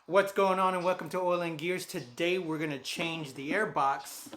What's going on, and welcome to Oil and Gears. Today we're going to change the air box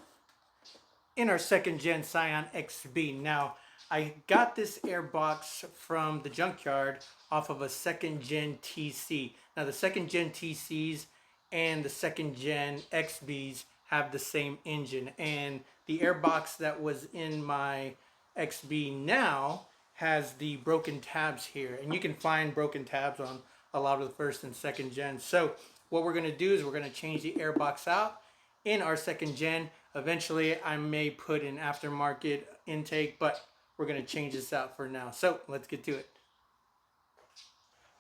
in our second gen scionxb. Now, I got this air box from the junkyard off of a second gen TC. Now the second gen TCs and the second gen XBs have the same engine, and the air box that was in my XB now has the broken tabs here, and you can find broken tabs on a lot of the first and second gen. So what we're going to do is we're going to change the air box out in our second gen. Eventually I may put an aftermarket intake, but we're going to change this out for now. So let's get to it.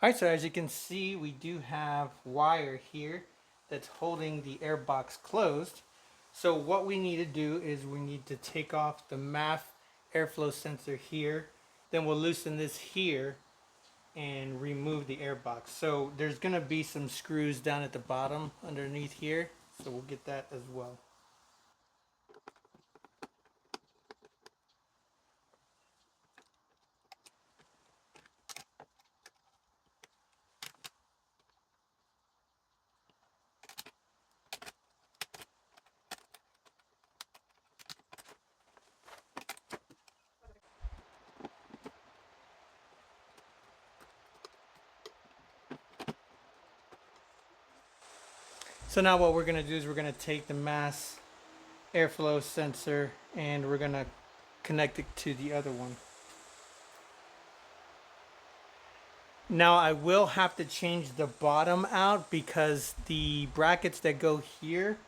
Alright, so as you can see, we do have wire here that's holding the air box closed. So what we need to do is we need to take off the MAF airflow sensor here. Then we'll loosen this here and remove the air box. So there's going to be some screws down at the bottom underneath here. So we'll get that as well. So now what we're going to do is we're going to take the mass airflow sensor and we're going to connect it to the other one. Now I will have to change the bottom out because the brackets that go here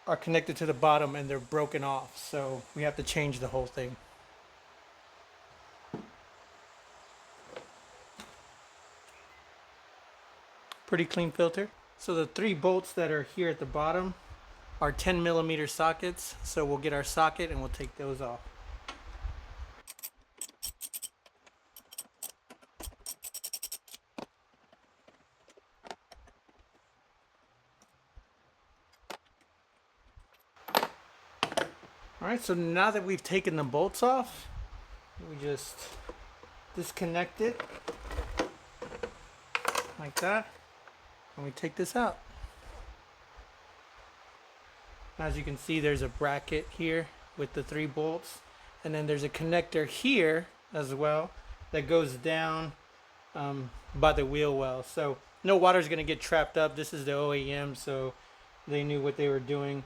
are connected to the bottom and they're broken off. So we have to change the whole thing. Pretty clean filter. So the 3 bolts that are here at the bottom are 10mm sockets. So we'll get our socket and we'll take those off. Alright, so now that we've taken the bolts off, we just disconnect it like that, and we take this out. As you can see, there's a bracket here with the 3 bolts, and then there's a connector here as well that goes down by the wheel well. So no water is going to get trapped up. This is the OEM, so they knew what they were doing.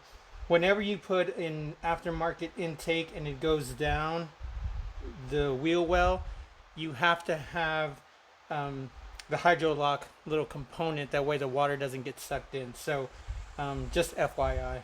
Whenever you put in aftermarket intake and it goes down the wheel well, you have to have the hydro lock little component. That way the water doesn't get sucked in. So just FYI.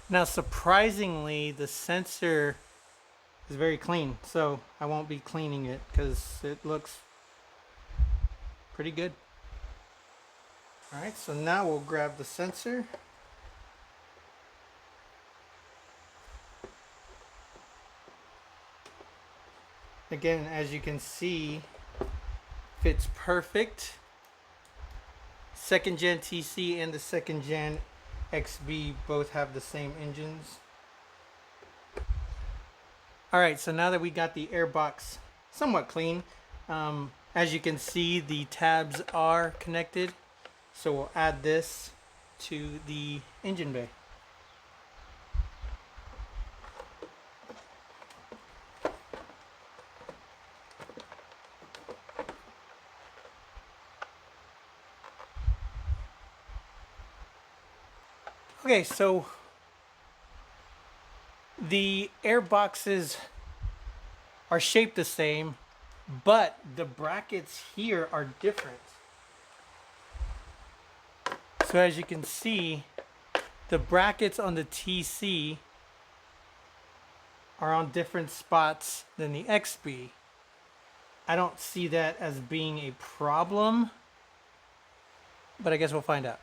Now surprisingly, the sensor is very clean, so I won't be cleaning it because it looks pretty good. Alright, so now we'll grab the sensor. Again, as you can see, fits perfect. Second gen TC and the second gen XB both have the same engines. Alright, so now that we got the air box somewhat clean, as you can see, the tabs are connected. So we'll add this to the engine bay. Okay, so the air boxes are shaped the same, but the brackets here are different. So as you can see, the brackets on the TC are on different spots than the XB. I don't see that as being a problem, but I guess we'll find out.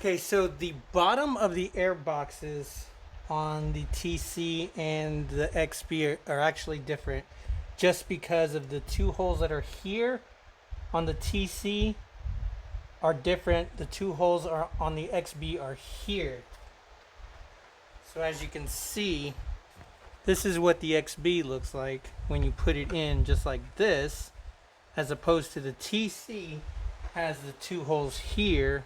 Okay, so the bottom of the air boxes on the TC and the XB are actually different, just because of the two holes that are here on the TC are different. The two holes are on the XB are here. So as you can see, this is what the XB looks like when you put it in just like this, as opposed to the TC has the two holes here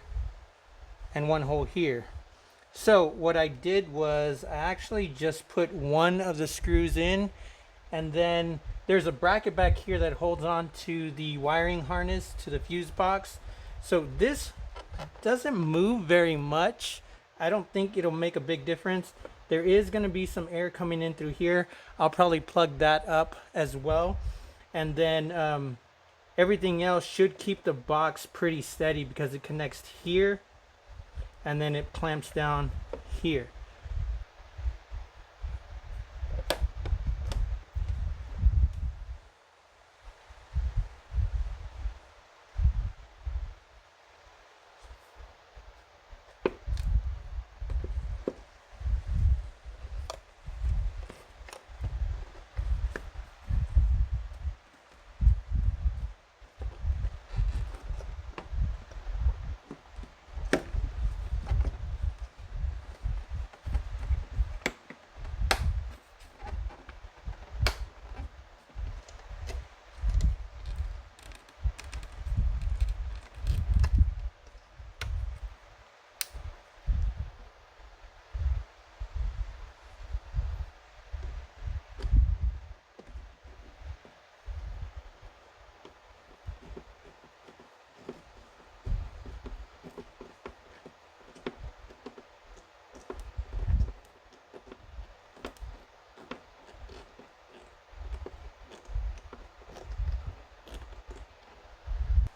and one hole here. So what I did was I actually just put one of the screws in, and then there's a bracket back here that holds on to the wiring harness to the fuse box. So this doesn't move very much. I don't think it'll make a big difference. There is going to be some air coming in through here. I'll probably plug that up as well. And then everything else should keep the box pretty steady because it connects here and then it clamps down here.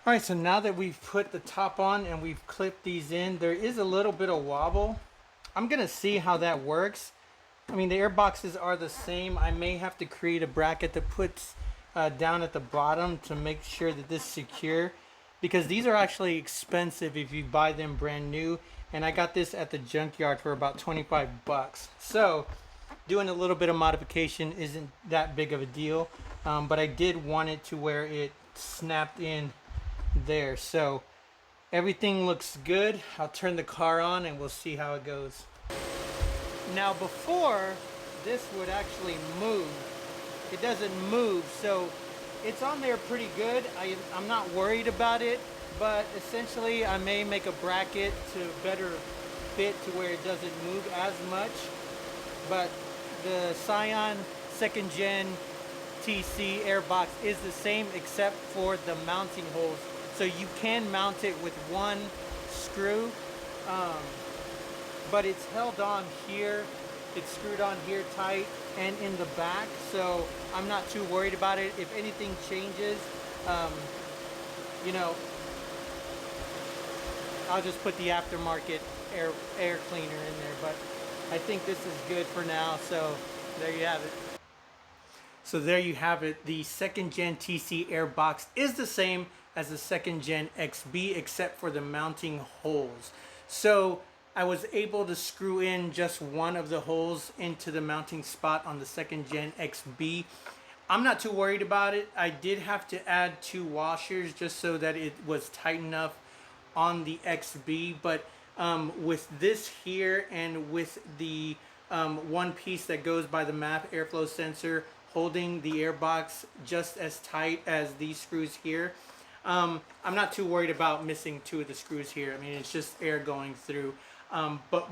All right, so now that we've put the top on and we've clipped these in, there is a little bit of wobble. I'm gonna see how that works. I mean, the air boxes are the same. I may have to create a bracket that puts down at the bottom to make sure that this is secure, because these are actually expensive if you buy them brand new, and I got this at the junkyard for about 25 bucks. So doing a little bit of modification isn't that big of a deal, but I did want it to where it snapped in there. So everything looks good. I'll turn the car on and we'll see how it goes. Now before, this would actually move. It doesn't move, so it's on there pretty good. I'm not worried about it, but essentially I may make a bracket to better fit to where it doesn't move as much. But the SCION 2nd Gen TC airbox is the same except for the mounting holes. So you can mount it with one screw, but it's held on here. It's screwed on here tight and in the back, so I'm not too worried about it. If anything changes, you know, I'll just put the aftermarket air cleaner in there, but I think this is good for now. So there you have it. So there you have it. The 2nd Gen TC airbox is the same as the 2nd Gen XB except for the mounting holes. So I was able to screw in just one of the holes into the mounting spot on the 2nd Gen XB. I'm not too worried about it. I did have to add 2 washers just so that it was tight enough on the XB, but with this here and with the one piece that goes by the MAP airflow sensor holding the airbox just as tight as these screws here, I'm not too worried about missing 2 of the screws here. I mean, it's just air going through. But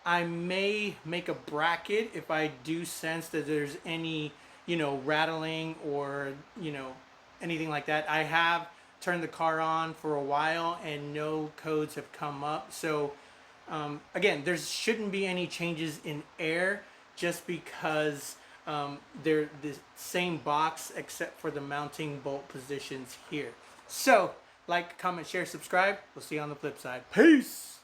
I may make a bracket if I do sense that there's any, you know, rattling or, you know, anything like that. I have turned the car on for a while and no codes have come up. So again, there shouldn't be any changes in air just because they're the same box except for the mounting bolt positions here. So like, comment, share, subscribe. We'll see you on the flip side. Peace.